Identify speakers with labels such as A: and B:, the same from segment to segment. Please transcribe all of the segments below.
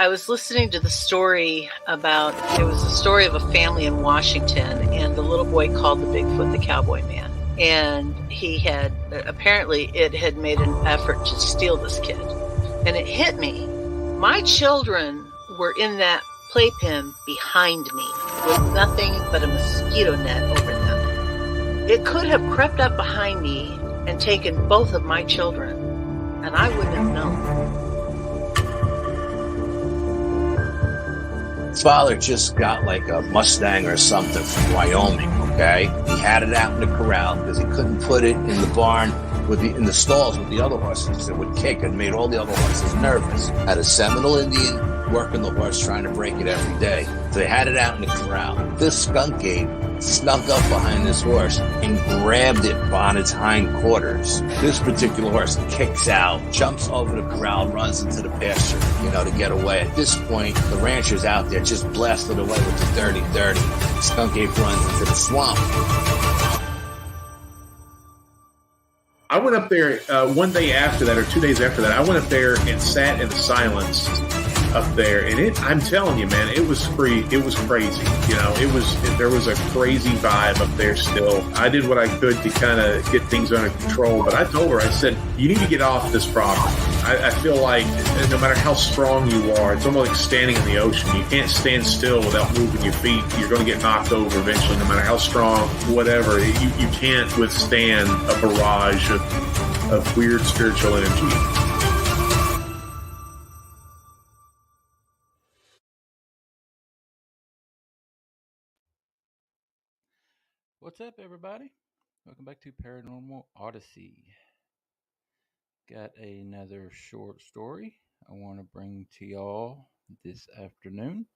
A: I was listening to the story about, it was a story of a family in Washington, and the little boy called the Bigfoot the Cowboy Man. And he had, apparently it had made an effort to steal this kid. And it hit me. My children were in that playpen behind me with nothing but a mosquito net over them. It could have crept up behind me and taken both of my children, and I wouldn't have known.
B: Father just got like a Mustang or something from Wyoming, okay? He had it out in the corral because he couldn't put it in the barn in the stalls with the other horses because it would kick and made all the other horses nervous. Had a Seminole Indian working the horse trying to break it every day. So they had it out in the corral. This skunk ape snuck up behind this horse and grabbed it on its hind quarters. This particular horse kicks out, jumps over the corral, runs into the pasture, to get away. At this point, the rancher's out there just blasted away with the dirty. Skunk ape runs into the swamp.
C: I went up there one day after that, or 2 days after that. I went up there and sat in the silence up there, and I'm telling you, man, it was free. It was crazy. There was a crazy vibe up there still. I did what I could to kind of get things under control, but I told her, I said, you need to get off this property. I feel like no matter how strong you are, it's almost like standing in the ocean. You can't stand still without moving your feet. You're going to get knocked over eventually, no matter how strong, whatever. You can't withstand a barrage of weird spiritual energy.
D: What's up, everybody? Welcome back to Paranormal Odyssey. Got another short story I want to bring to y'all this afternoon.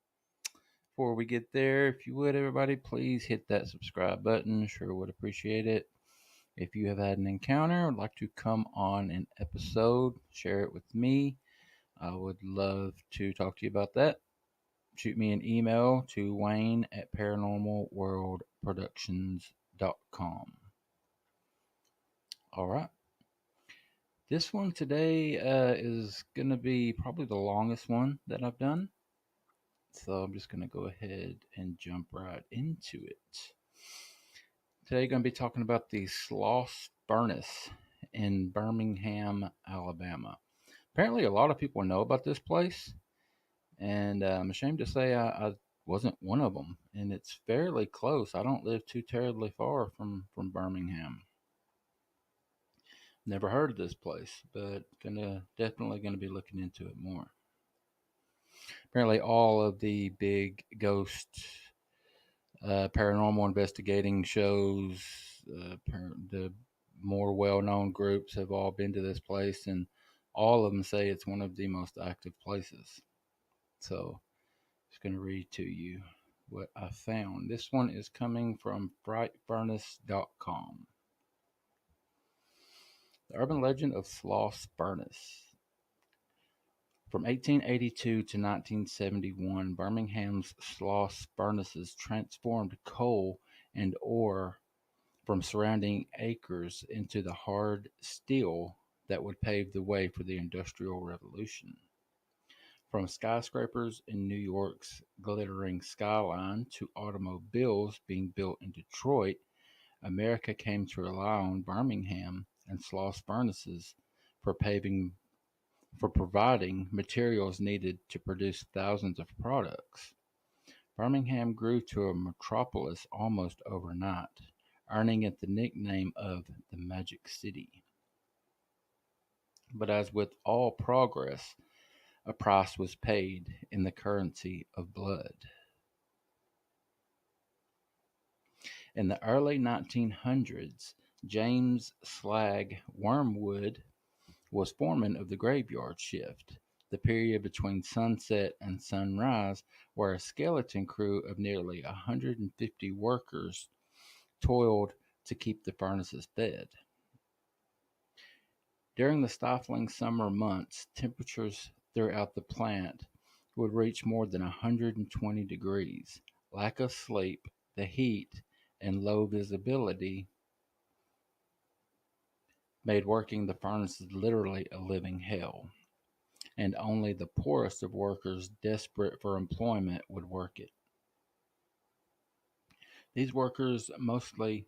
D: Before we get there, if you would, everybody, please hit that subscribe button. Sure would appreciate it. If you have had an encounter, would like to come on an episode, share it with me. I would love to talk to you about that. Shoot me an email to wayne@paranormalworldproductions.com. All right. This one today is going to be probably the longest one that I've done. So I'm just going to go ahead and jump right into it. Today I'm going to be talking about the Sloss furnace in Birmingham, Alabama. Apparently a lot of people know about this place. And I'm ashamed to say I wasn't one of them. And it's fairly close. I don't live too terribly far from Birmingham. Never heard of this place, but definitely gonna be looking into it more. Apparently all of the big ghost paranormal investigating shows, the more well-known groups have all been to this place, and all of them say it's one of the most active places. So just going to read to you what I found. This one is coming from frightfurnace.com. The urban legend of Sloss Furnace. From 1882 to 1971, Birmingham's Sloss furnaces transformed coal and ore from surrounding acres into the hard steel that would pave the way for the Industrial Revolution. From skyscrapers in New York's glittering skyline to automobiles being built in Detroit, America came to rely on Birmingham and Sloss furnaces for providing materials needed to produce thousands of products. Birmingham grew to a metropolis almost overnight, earning it the nickname of the Magic City. But as with all progress, a price was paid in the currency of blood. In the early 1900s, James Slag Wormwood was foreman of the graveyard shift, the period between sunset and sunrise, where a skeleton crew of nearly 150 workers toiled to keep the furnaces fed. During the stifling summer months, temperatures throughout the plant would reach more than 120 degrees. Lack of sleep, the heat, and low visibility made working the furnaces literally a living hell. and only the poorest of workers desperate for employment would work it. These workers mostly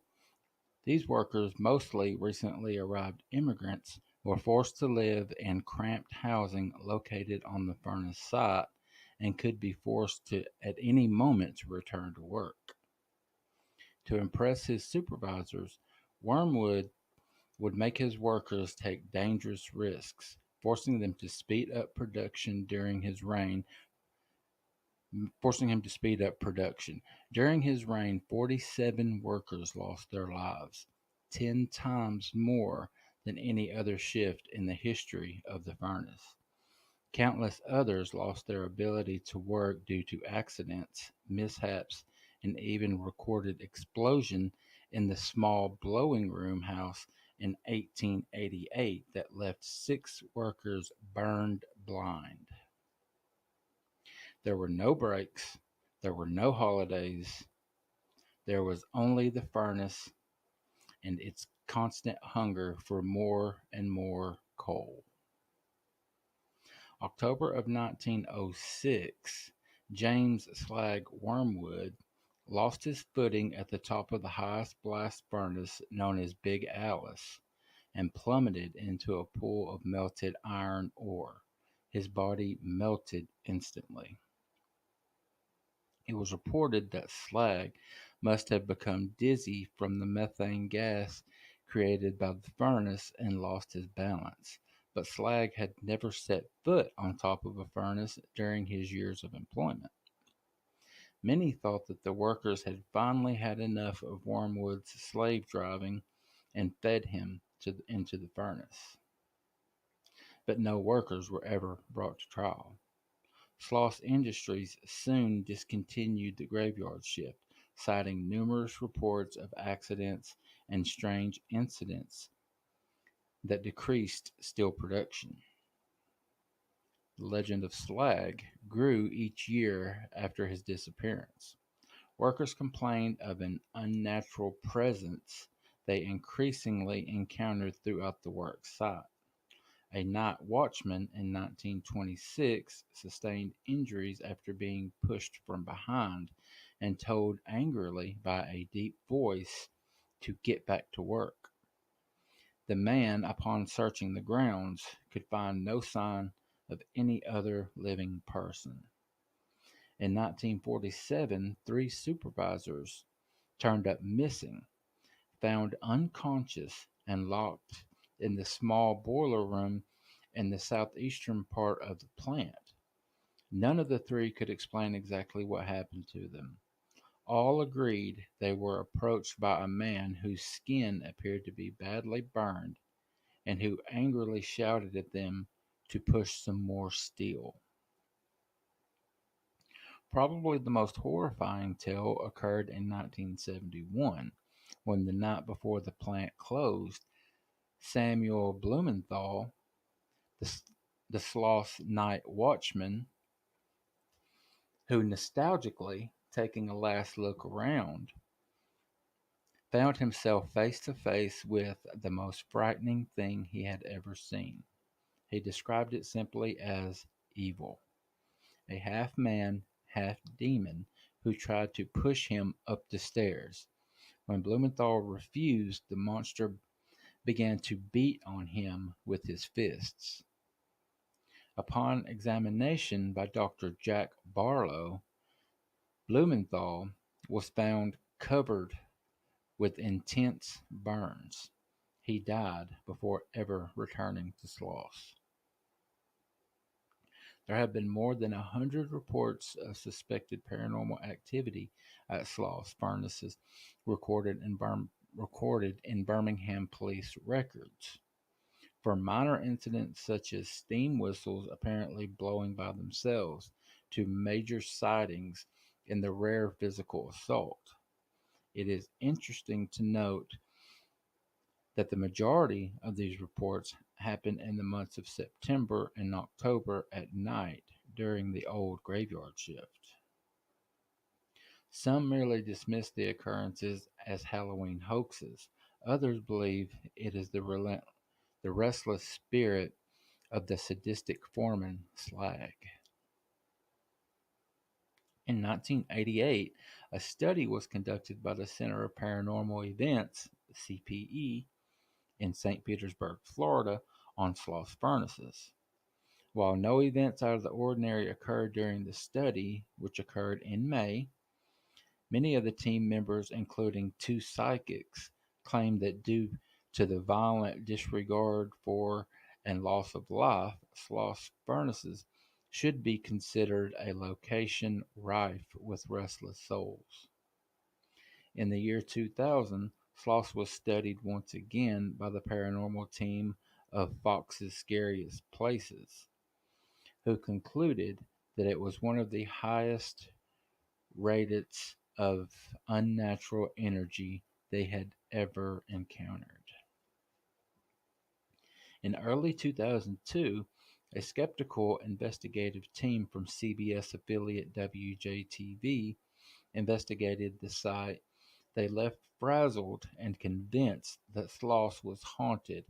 D: these workers, mostly recently arrived immigrants, were forced to live in cramped housing located on the furnace site and could be forced to at any moment to return to work. To impress his supervisors, Wormwood would make his workers take dangerous risks, forcing him to speed up production. During his reign, 47 workers lost their lives, 10 times more than any other shift in the history of the furnace. Countless others lost their ability to work due to accidents, mishaps, and even recorded explosion in the small blowing room house in 1888 that left 6 workers burned blind. There were no breaks, there were no holidays, there was only the furnace and its constant hunger for more and more coal. October of 1906, James Slag Wormwood lost his footing at the top of the highest blast furnace known as Big Alice and plummeted into a pool of melted iron ore. His body melted instantly. It was reported that Slag must have become dizzy from the methane gas created by the furnace and lost his balance, but Slag had never set foot on top of a furnace during his years of employment. Many thought that the workers had finally had enough of Wormwood's slave driving and fed him into the furnace. But no workers were ever brought to trial. Sloss Industries soon discontinued the graveyard shift, citing numerous reports of accidents and strange incidents that decreased steel production. The legend of Slag grew each year after his disappearance. Workers complained of an unnatural presence they increasingly encountered throughout the work site. A night watchman in 1926 sustained injuries after being pushed from behind and told angrily by a deep voice to get back to work. The man, upon searching the grounds, could find no sign of any other living person. In 1947, 3 supervisors turned up missing, found unconscious and locked in the small boiler room in the southeastern part of the plant. None of the 3 could explain exactly what happened to them. All agreed they were approached by a man whose skin appeared to be badly burned and who angrily shouted at them to push some more steel. Probably the most horrifying tale occurred in 1971, when the night before the plant closed, Samuel Blumenthal, the Sloss night watchman, who nostalgically, taking a last look around, found himself face to face with the most frightening thing he had ever seen. He described it simply as evil. A half man, half demon who tried to push him up the stairs. When Blumenthal refused, the monster began to beat on him with his fists. Upon examination by Dr. Jack Barlow, Blumenthal was found covered with intense burns. He died before ever returning to Sloss. There have been more than 100 reports of suspected paranormal activity at Sloss furnaces recorded in Birmingham police records. From minor incidents such as steam whistles apparently blowing by themselves to major sightings in the rare physical assault. It is interesting to note that the majority of these reports happen in the months of September and October at night during the old graveyard shift. Some merely dismiss the occurrences as Halloween hoaxes. Others believe it is the restless spirit of the sadistic foreman Slag. In 1988, a study was conducted by the Center of Paranormal Events, CPE, in St. Petersburg, Florida, on Sloss furnaces. While no events out of the ordinary occurred during the study, which occurred in May, many of the team members, including two psychics, claimed that due to the violent disregard for and loss of life, Sloss furnaces should be considered a location rife with restless souls. In the year 2000, Sloss was studied once again by the paranormal team of Fox's Scariest Places, who concluded that it was one of the highest rates of unnatural energy they had ever encountered. In early 2002, a skeptical investigative team from CBS affiliate WJTV investigated the site. They left frazzled and convinced that Sloss was haunted,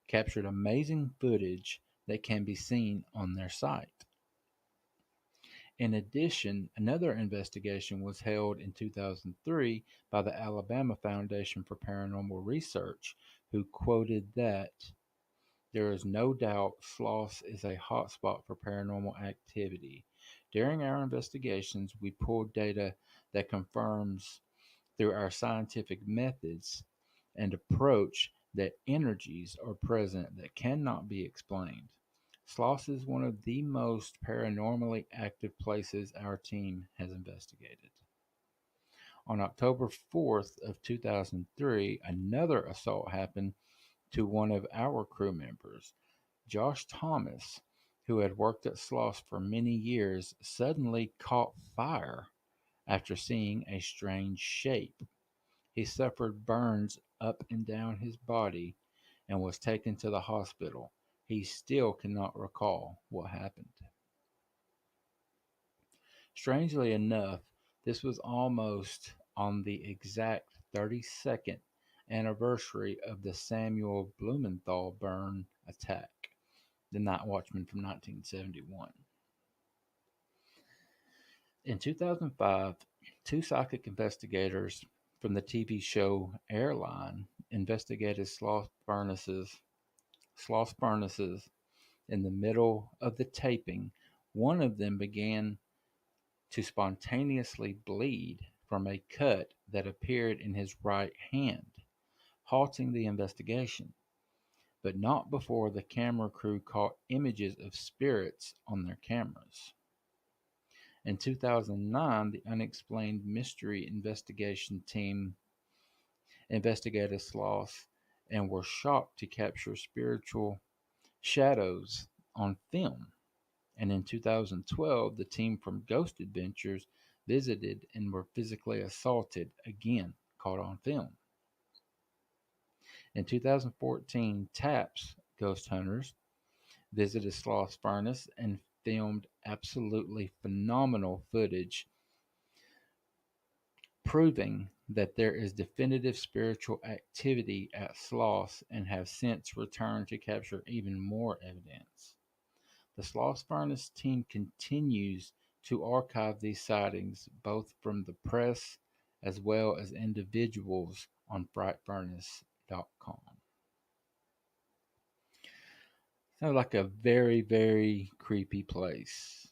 D: captured amazing footage that can be seen on their site. In addition, another investigation was held in 2003 by the Alabama Foundation for Paranormal Research, who quoted that there is no doubt Sloss is a hotspot for paranormal activity. During our investigations, we pulled data that confirms through our scientific methods and approach that energies are present that cannot be explained. Sloss is one of the most paranormally active places our team has investigated. On October 4th of 2003, another assault happened to one of our crew members. Josh Thomas, who had worked at Sloss for many years, suddenly caught fire after seeing a strange shape. He suffered burns up and down his body and was taken to the hospital. He still cannot recall what happened. Strangely enough, this was almost on the exact 32nd anniversary of the Samuel Blumenthal burn attack, the Night Watchman from 1971. In 2005, two psychic investigators from the TV show Airline investigated Sloss furnaces. In the middle of the taping, one of them began to spontaneously bleed from a cut that appeared in his right hand, halting the investigation, but not before the camera crew caught images of spirits on their cameras. In 2009, the Unexplained Mystery Investigation team investigated Sloss and were shocked to capture spiritual shadows on film. And in 2012, the team from Ghost Adventures visited and were physically assaulted, again caught on film. In 2014, TAPS Ghost Hunters visited Sloss Furnace and filmed absolutely phenomenal footage proving that there is definitive spiritual activity at Sloss, and have since returned to capture even more evidence. The Sloss Furnace team continues to archive these sightings both from the press as well as individuals on frightfurnace.com. Sounds like a very, very creepy place.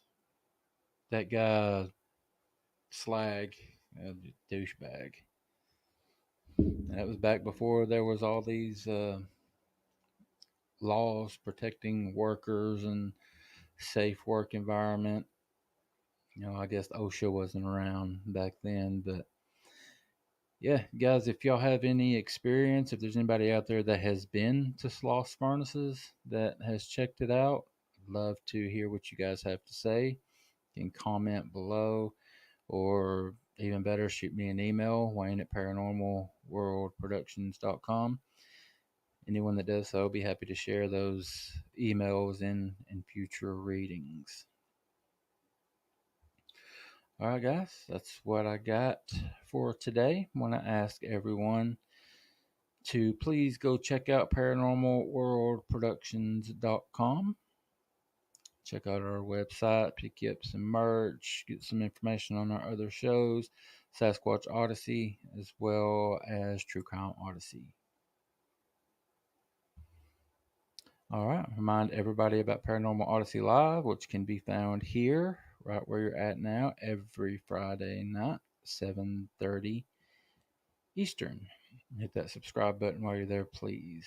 D: That guy, Slag, douchebag. That was back before there was all these laws protecting workers and safe work environment. I guess OSHA wasn't around back then, but yeah, guys, if y'all have any experience, if there's anybody out there that has been to Sloss Furnaces that has checked it out, I'd love to hear what you guys have to say. You can comment below, or even better, shoot me an email, Wayne at paranormalworldproductions.com. Anyone that does so, I'll be happy to share those emails in future readings. All right, guys, that's what I got for today. I want to ask everyone to please go check out paranormalworldproductions.com. Check out our website, pick you up some merch, get some information on our other shows, Sasquatch Odyssey, as well as True Crime Odyssey. All right, remind everybody about Paranormal Odyssey Live, which can be found here, right where you're at now, every Friday night, 7:30 Eastern. Hit that subscribe button while you're there, please.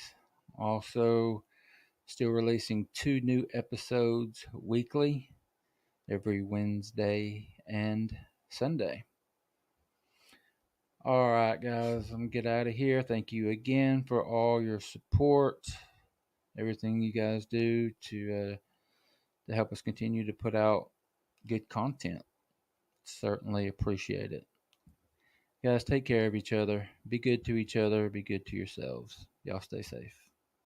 D: Also, still releasing 2 new episodes weekly, every Wednesday and Sunday. All right, guys, I'm going to get out of here. Thank you again for all your support, everything you guys do to help us continue to put out good content. Certainly appreciate it. Guys, take care of each other. Be good to each other. Be good to yourselves. Y'all stay safe.